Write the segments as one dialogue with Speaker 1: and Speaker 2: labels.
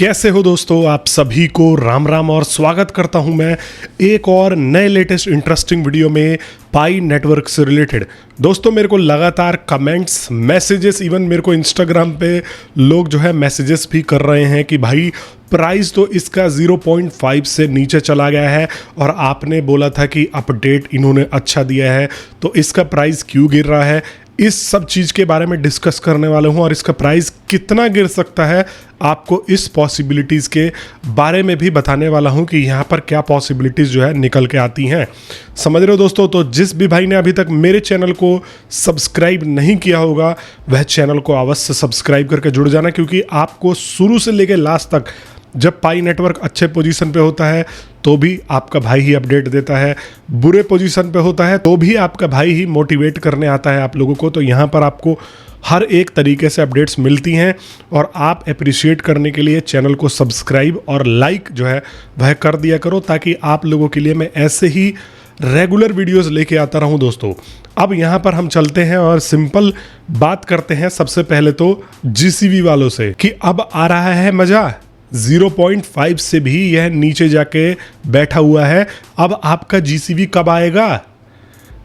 Speaker 1: कैसे हो दोस्तों, आप सभी को राम राम और स्वागत करता हूं मैं एक और नए लेटेस्ट इंटरेस्टिंग वीडियो में पाई नेटवर्क से रिलेटेड। दोस्तों मेरे को लगातार कमेंट्स, मैसेजेस, इवन मेरे को इंस्टाग्राम पे लोग जो है मैसेजेस भी कर रहे हैं कि भाई प्राइस तो इसका 0.5 से नीचे चला गया है और आपने बोला था कि अपडेट इन्होंने अच्छा दिया है, तो इसका प्राइस क्यों गिर रहा है। इस सब चीज़ के बारे में डिस्कस करने वाला हूँ और इसका प्राइस कितना गिर सकता है आपको इस पॉसिबिलिटीज़ के बारे में भी बताने वाला हूँ कि यहाँ पर क्या पॉसिबिलिटीज़ जो है निकल के आती हैं। समझ रहे हो दोस्तों। तो जिस भी भाई ने अभी तक मेरे चैनल को सब्सक्राइब नहीं किया होगा वह चैनल को अवश्य सब्सक्राइब करके जुड़ जाना, क्योंकि आपको शुरू से लेकर लास्ट तक जब पाई नेटवर्क अच्छे पोजीशन पे होता है तो भी आपका भाई ही अपडेट देता है, बुरे पोजीशन पे होता है तो भी आपका भाई ही मोटिवेट करने आता है आप लोगों को। तो यहाँ पर आपको हर एक तरीके से अपडेट्स मिलती हैं और आप अप्रिशिएट करने के लिए चैनल को सब्सक्राइब और लाइक जो है वह कर दिया करो, ताकि आप लोगों के लिए मैं ऐसे ही रेगुलर वीडियोस लेके आता रहूं दोस्तों। अब यहाँ पर हम चलते हैं और सिंपल बात करते हैं सबसे पहले तो जीसीबी वालों से कि अब आ रहा है मज़ा। 0.5 से भी यह नीचे जाके बैठा हुआ है। अब आपका जीसीबी कब आएगा,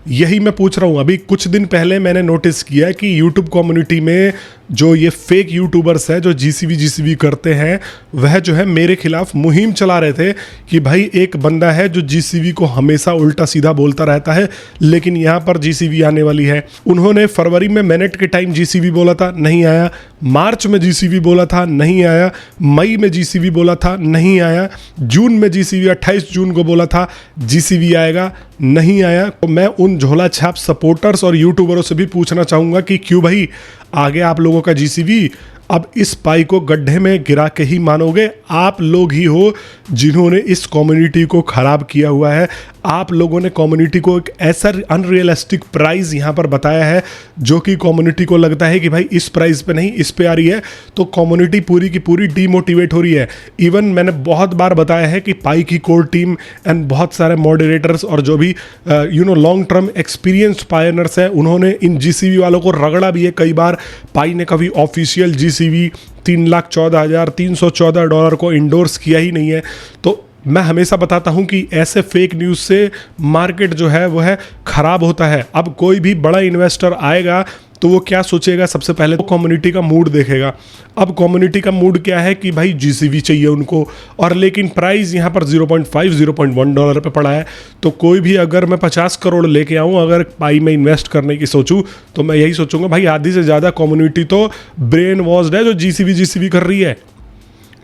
Speaker 1: यही मैं पूछ रहा हूँ। अभी कुछ दिन पहले मैंने नोटिस किया कि यूट्यूब कम्युनिटी में जो ये फेक यूट्यूबर्स हैं जो जीसीबी करते हैं, वह जो है मेरे खिलाफ मुहिम चला रहे थे कि भाई एक बंदा है जो जीसीबी को हमेशा उल्टा सीधा बोलता रहता है, लेकिन यहाँ पर जीसीबी आने वाली है। उन्होंने फरवरी में मिनट के टाइम जीसीबी बोला था, नहीं आया। मार्च में जीसीबी बोला था, नहीं आया। मई में जीसीबी बोला था, नहीं आया। जून में जीसीबी 28 जून को बोला था जीसीबी आएगा, नहीं आया। तो मैं उन झोला छाप सपोर्टर्स और यूट्यूबरों से भी पूछना चाहूँगा कि क्यों भाई आगे आप लोगों का जीसीबी अब इस पाई को गड्ढे में गिरा के ही मानोगे। आप लोग ही हो जिन्होंने इस कम्युनिटी को ख़राब किया हुआ है। आप लोगों ने कम्युनिटी को एक ऐसा अनरियलिस्टिक प्राइस यहाँ पर बताया है जो कि कम्युनिटी को लगता है कि भाई इस प्राइस पे नहीं, इस पे आ रही है, तो कम्युनिटी पूरी की पूरी डीमोटिवेट हो रही है। इवन मैंने बहुत बार बताया है कि पाई की कोर टीम एंड बहुत सारे मॉडरेटर्स और जो भी लॉन्ग टर्म एक्सपीरियंस्ड पायनर्स हैं, उन्होंने इन जीसीबी वालों को रगड़ा भी है कई बार। पाई ने कभी ऑफिशियल जीसीबी $3,14,314 को इंडोर्स किया ही नहीं है। तो मैं हमेशा बताता हूं कि ऐसे फेक न्यूज़ से मार्केट जो है वो है ख़राब होता है। अब कोई भी बड़ा इन्वेस्टर आएगा तो वो क्या सोचेगा, सबसे पहले तो कम्युनिटी का मूड देखेगा। अब कम्युनिटी का मूड क्या है कि भाई जीसीबी चाहिए उनको, और लेकिन प्राइस यहाँ पर 0.5 $0.1 पे पड़ा है। तो कोई भी अगर मैं 50 करोड़ लेके आऊँ, अगर पाई में इन्वेस्ट करने की सोचूं, तो मैं यही सोचूंगा भाई आधी से ज़्यादा कम्युनिटी तो ब्रेन वॉश्ड है जो जीसीबी कर रही है।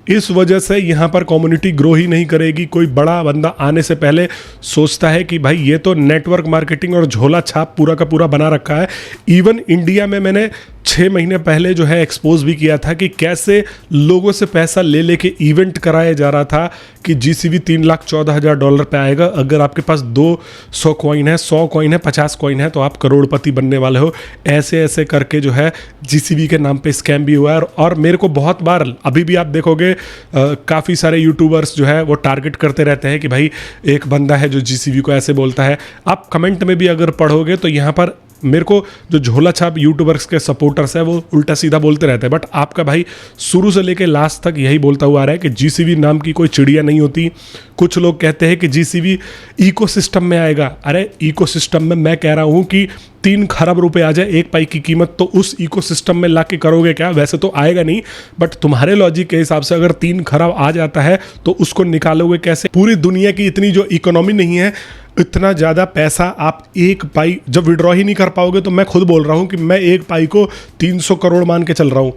Speaker 1: इस वजह से यहाँ पर कम्युनिटी ग्रो ही नहीं करेगी। कोई बड़ा बंदा आने से पहले सोचता है कि भाई ये तो नेटवर्क मार्केटिंग और झोला छाप पूरा का पूरा बना रखा है। इवन इंडिया में मैंने 6 महीने पहले जो है एक्सपोज भी किया था कि कैसे लोगों से पैसा ले लेके इवेंट कराया जा रहा था कि जीसीबी $3,14,000 पे आएगा। अगर आपके पास 200 कॉइन है, 100 कॉइन है, 50 कॉइन है, तो आप करोड़पति बनने वाले हो। ऐसे ऐसे करके जो है जीसीबी के नाम पे स्कैम भी हुआ है। और मेरे को बहुत बार, अभी भी आप देखोगे काफ़ी सारे यूट्यूबर्स जो है वो टारगेट करते रहते हैं कि भाई एक बंदा है जो जीसीबी को ऐसे बोलता है। आप कमेंट में भी अगर पढ़ोगे तो यहाँ पर मेरे को जो झोला छाप यूट्यूबर्स के सपोर्टर्स है वो उल्टा सीधा बोलते रहते हैं, बट आपका भाई शुरू से लेके लास्ट तक यही बोलता हुआ आ रहा है कि जीसीबी नाम की कोई चिड़िया नहीं होती। कुछ लोग कहते हैं कि जीसीबी इकोसिस्टम में आएगा। अरे इकोसिस्टम में मैं कह रहा हूँ कि 3 खरब रुपए आ जाए एक पाई की कीमत, तो उस इकोसिस्टम में ला के करोगे क्या? वैसे तो आएगा नहीं, बट तुम्हारे लॉजिक के हिसाब से अगर 3 खरब आ जाता है तो उसको निकालोगे कैसे? पूरी दुनिया की इतनी जो इकोनॉमी नहीं है, इतना ज़्यादा पैसा आप एक पाई जब विड्रॉ ही नहीं कर पाओगे, तो मैं खुद बोल रहा हूँ कि मैं एक पाई को 300 करोड़ मान के चल रहा हूँ।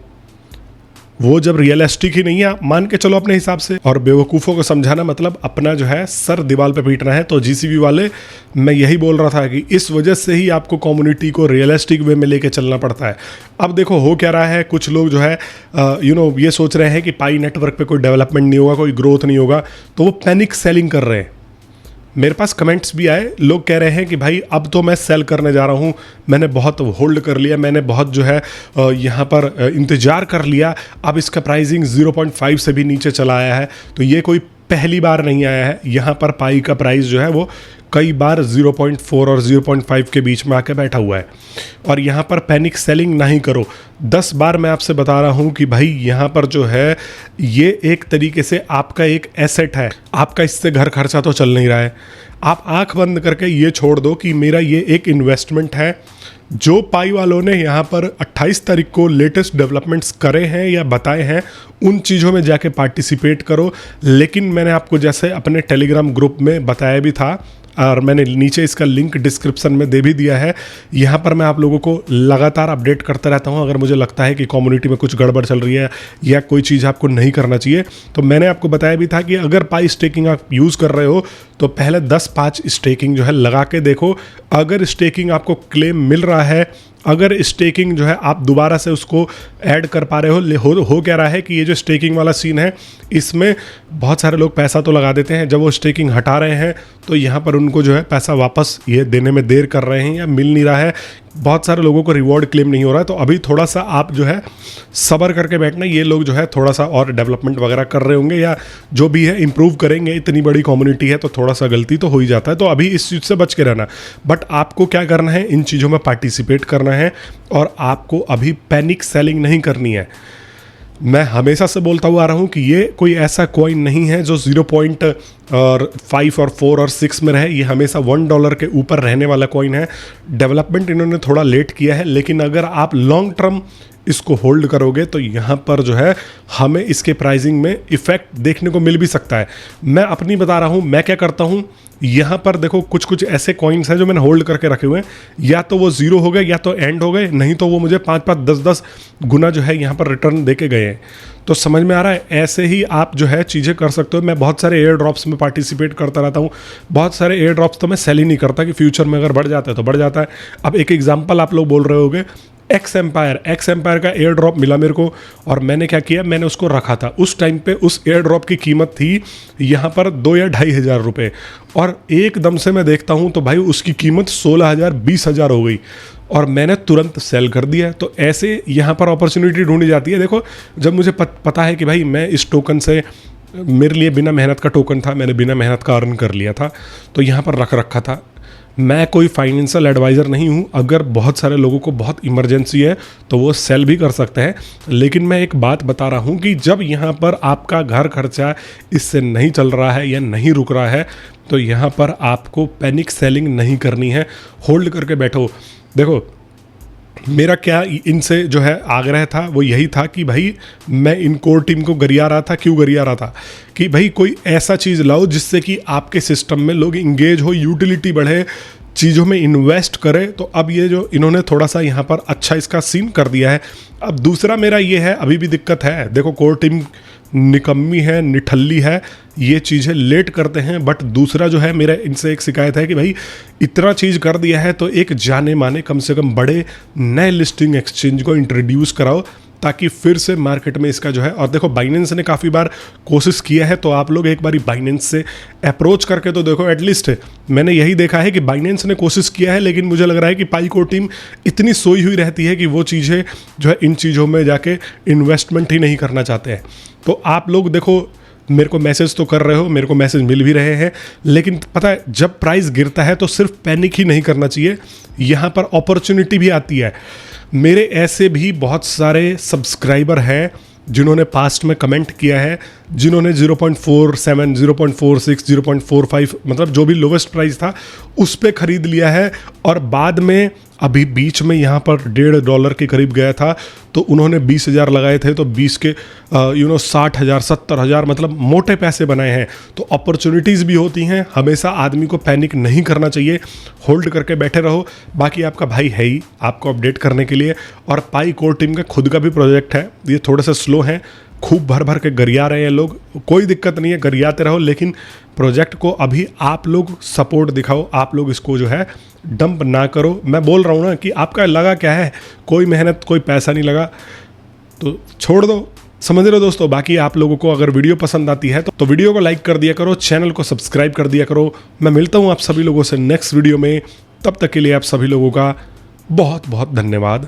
Speaker 1: वो जब रियलिस्टिक ही नहीं है, आप मान के चलो अपने हिसाब से। और बेवकूफ़ों को समझाना मतलब अपना जो है सर दीवार पे पीटना है। तो जीसीबी वाले, मैं यही बोल रहा था कि इस वजह से ही आपको कम्युनिटी को रियलिस्टिक वे में लेके चलना पड़ता है। अब देखो हो क्या रहा है, कुछ लोग जो है ये सोच रहे हैं कि पाई नेटवर्क पे कोई डेवलपमेंट नहीं होगा, कोई ग्रोथ नहीं होगा, तो वो पैनिक सेलिंग कर रहे हैं। मेरे पास कमेंट्स भी आए, लोग कह रहे हैं कि भाई अब तो मैं सेल करने जा रहा हूँ, मैंने बहुत होल्ड कर लिया, मैंने बहुत जो है यहाँ पर इंतज़ार कर लिया, अब इसका प्राइसिंग 0.5 से भी नीचे चला आया है। तो ये कोई पहली बार नहीं आया है। यहाँ पर पाई का प्राइस जो है वो कई बार 0.4 और 0.5 के बीच में आके बैठा हुआ है। और यहाँ पर पैनिक सेलिंग नहीं करो। 10 बार मैं आपसे बता रहा हूँ कि भाई यहाँ पर जो है ये एक तरीके से आपका एक एसेट है, आपका इससे घर खर्चा तो चल नहीं रहा है। आप आंख बंद करके ये छोड़ दो कि मेरा ये एक इन्वेस्टमेंट है। जो पाई वालों ने यहाँ पर 28 तारीख को लेटेस्ट डेवलपमेंट्स करे हैं या बताए हैं, उन चीज़ों में जाके पार्टिसिपेट करो। लेकिन मैंने आपको जैसे अपने टेलीग्राम ग्रुप में बताया भी था, और मैंने नीचे इसका लिंक डिस्क्रिप्शन में दे भी दिया है। यहाँ पर मैं आप लोगों को लगातार अपडेट करता रहता हूँ। अगर मुझे लगता है कि कम्युनिटी में कुछ गड़बड़ चल रही है या कोई चीज़ आपको नहीं करना चाहिए, तो मैंने आपको बताया भी था कि अगर पाई स्टेकिंग आप यूज़ कर रहे हो तो पहले 10-5 स्टेकिंग जो है लगा के देखो। अगर स्टेकिंग आपको क्लेम मिल रहा है, अगर स्टेकिंग जो है आप दोबारा से उसको ऐड कर पा रहे हो क्या रहा है कि ये जो स्टेकिंग वाला सीन है, इसमें बहुत सारे लोग पैसा तो लगा देते हैं, जब वो स्टेकिंग हटा रहे हैं तो यहाँ पर उनको जो है पैसा वापस ये देने में देर कर रहे हैं या मिल नहीं रहा है। बहुत सारे लोगों को रिवॉर्ड क्लेम नहीं हो रहा है। तो अभी थोड़ा सा आप जो है सब्र करके बैठना। ये लोग जो है थोड़ा सा और डेवलपमेंट वगैरह कर रहे होंगे या जो भी है इम्प्रूव करेंगे। इतनी बड़ी कम्युनिटी है तो थोड़ा सा गलती तो हो ही जाता है। तो अभी इस चीज़ से बच के रहना। बट आपको क्या करना है, इन चीज़ों में पार्टिसिपेट करना है और आपको अभी पैनिक सेलिंग नहीं करनी है। मैं हमेशा से बोलता हुआ आ रहा हूँ कि ये कोई ऐसा कॉइन नहीं है जो 0.5 और 4 और 6 में रहे। ये हमेशा $1 के ऊपर रहने वाला कॉइन है। डेवलपमेंट इन्होंने थोड़ा लेट किया है, लेकिन अगर आप लॉन्ग टर्म इसको होल्ड करोगे तो यहाँ पर जो है हमें इसके प्राइसिंग में इफेक्ट देखने को मिल भी सकता है। मैं अपनी बता रहा हूँ, मैं क्या करता हूँ। यहाँ पर देखो कुछ ऐसे कॉइन्स हैं जो मैंने होल्ड करके रखे हुए हैं। या तो वो 0 हो गए या तो एंड हो गए, नहीं तो वो मुझे 5-5, 10-10 गुना जो है यहाँ पर रिटर्न दे के गए हैं। तो समझ में आ रहा है, ऐसे ही आप जो है चीज़ें कर सकते हो। मैं बहुत सारे एयर ड्रॉप्स में पार्टिसिपेट करता रहता हूँ। बहुत सारे एयर ड्रॉप्स तो मैं सेल ही नहीं करता कि फ्यूचर में अगर बढ़ जाता है तो बढ़ जाता है। अब एक एग्जाम्पल आप लोग बोल रहे होगे, एक्स एम्पायर का एयर ड्रॉप मिला मेरे को और मैंने क्या किया, मैंने उसको रखा था। उस टाइम पे उस एयर ड्रॉप की कीमत थी यहाँ पर 2 या 2.5 हज़ार रुपये, और एकदम से मैं देखता हूँ तो भाई उसकी कीमत 16,000 20,000 हो गई और मैंने तुरंत सेल कर दिया। तो ऐसे यहाँ पर अपॉर्चुनिटी ढूंढी जाती है। देखो, जब मुझे पता है कि भाई मैं इस टोकन से, मेरे लिए बिना मेहनत का टोकन था, मैंने बिना मेहनत का अर्न कर लिया था, तो यहाँ पर रख रखा था। मैं कोई फाइनेंशियल एडवाइज़र नहीं हूँ। अगर बहुत सारे लोगों को बहुत इमरजेंसी है तो वो सेल भी कर सकते हैं। लेकिन मैं एक बात बता रहा हूँ कि जब यहाँ पर आपका घर खर्चा इससे नहीं चल रहा है या नहीं रुक रहा है, तो यहाँ पर आपको पैनिक सेलिंग नहीं करनी है। होल्ड करके बैठो। देखो, मेरा क्या इनसे जो है आग्रह था वो यही था कि भाई मैं इन कोर टीम को गरिया रहा था। क्यों गरिया रहा था कि भाई कोई ऐसा चीज़ लाओ जिससे कि आपके सिस्टम में लोग इंगेज हो, यूटिलिटी बढ़े, चीज़ों में इन्वेस्ट करें। तो अब ये जो इन्होंने थोड़ा सा यहाँ पर अच्छा इसका सीन कर दिया है। अब दूसरा मेरा ये है, अभी भी दिक्कत है। देखो, कोर टीम निकम्मी है, निठल्ली है, ये चीज़ें लेट करते हैं। बट दूसरा जो है, मेरा इनसे एक शिकायत है कि भाई इतना चीज़ कर दिया है तो एक जाने माने कम से कम बड़े नए लिस्टिंग एक्सचेंज को इंट्रोड्यूस कराओ, ताकि फिर से मार्केट में इसका जो है। और देखो, बाइनेंस ने काफ़ी बार कोशिश किया है, तो आप लोग एक बारी बाइनेंस से अप्रोच करके तो देखो। एटलीस्ट मैंने यही देखा है कि बाइनेंस ने कोशिश किया है, लेकिन मुझे लग रहा है कि पाई कोर टीम इतनी सोई हुई रहती है कि वो चीज़ें जो है इन चीज़ों में जाके इन्वेस्टमेंट ही नहीं करना चाहते हैं। तो आप लोग देखो, मेरे को मैसेज तो कर रहे हो, मेरे को मैसेज मिल भी रहे हैं, लेकिन पता है जब प्राइस गिरता है तो सिर्फ पैनिक ही नहीं करना चाहिए, यहाँ पर अपॉर्चुनिटी भी आती है। मेरे ऐसे भी बहुत सारे सब्सक्राइबर हैं जिन्होंने पास्ट में कमेंट किया है, जिन्होंने 0.47, 0.46, 0.45 मतलब जो भी लोवेस्ट प्राइस था उस पे ख़रीद लिया है, और बाद में अभी बीच में यहाँ पर $1.5 के करीब गया था तो उन्होंने 20,000 लगाए थे, तो 20 के 60,000 70,000 मतलब मोटे पैसे बनाए हैं। तो अपॉर्चुनिटीज़ भी होती हैं। हमेशा आदमी को पैनिक नहीं करना चाहिए, होल्ड करके बैठे रहो। बाकी आपका भाई है ही आपको अपडेट करने के लिए। और पाई कोर टीम का खुद का भी प्रोजेक्ट है, ये थोड़े से स्लो हैं, खूब भर भर के गरिया रहे हैं लोग। कोई दिक्कत नहीं है, गरियाते रहो, लेकिन प्रोजेक्ट को अभी आप लोग सपोर्ट दिखाओ। आप लोग इसको जो है डंप ना करो। मैं बोल रहा हूँ ना कि आपका लगा क्या है, कोई मेहनत कोई पैसा नहीं लगा तो छोड़ दो, समझ रहे हो दोस्तों। बाकी आप लोगों को अगर वीडियो पसंद आती है तो वीडियो को लाइक कर दिया करो, चैनल को सब्सक्राइब कर दिया करो। मैं मिलता हूँ आप सभी लोगों से नेक्स्ट वीडियो में। तब तक के लिए आप सभी लोगों का बहुत बहुत धन्यवाद।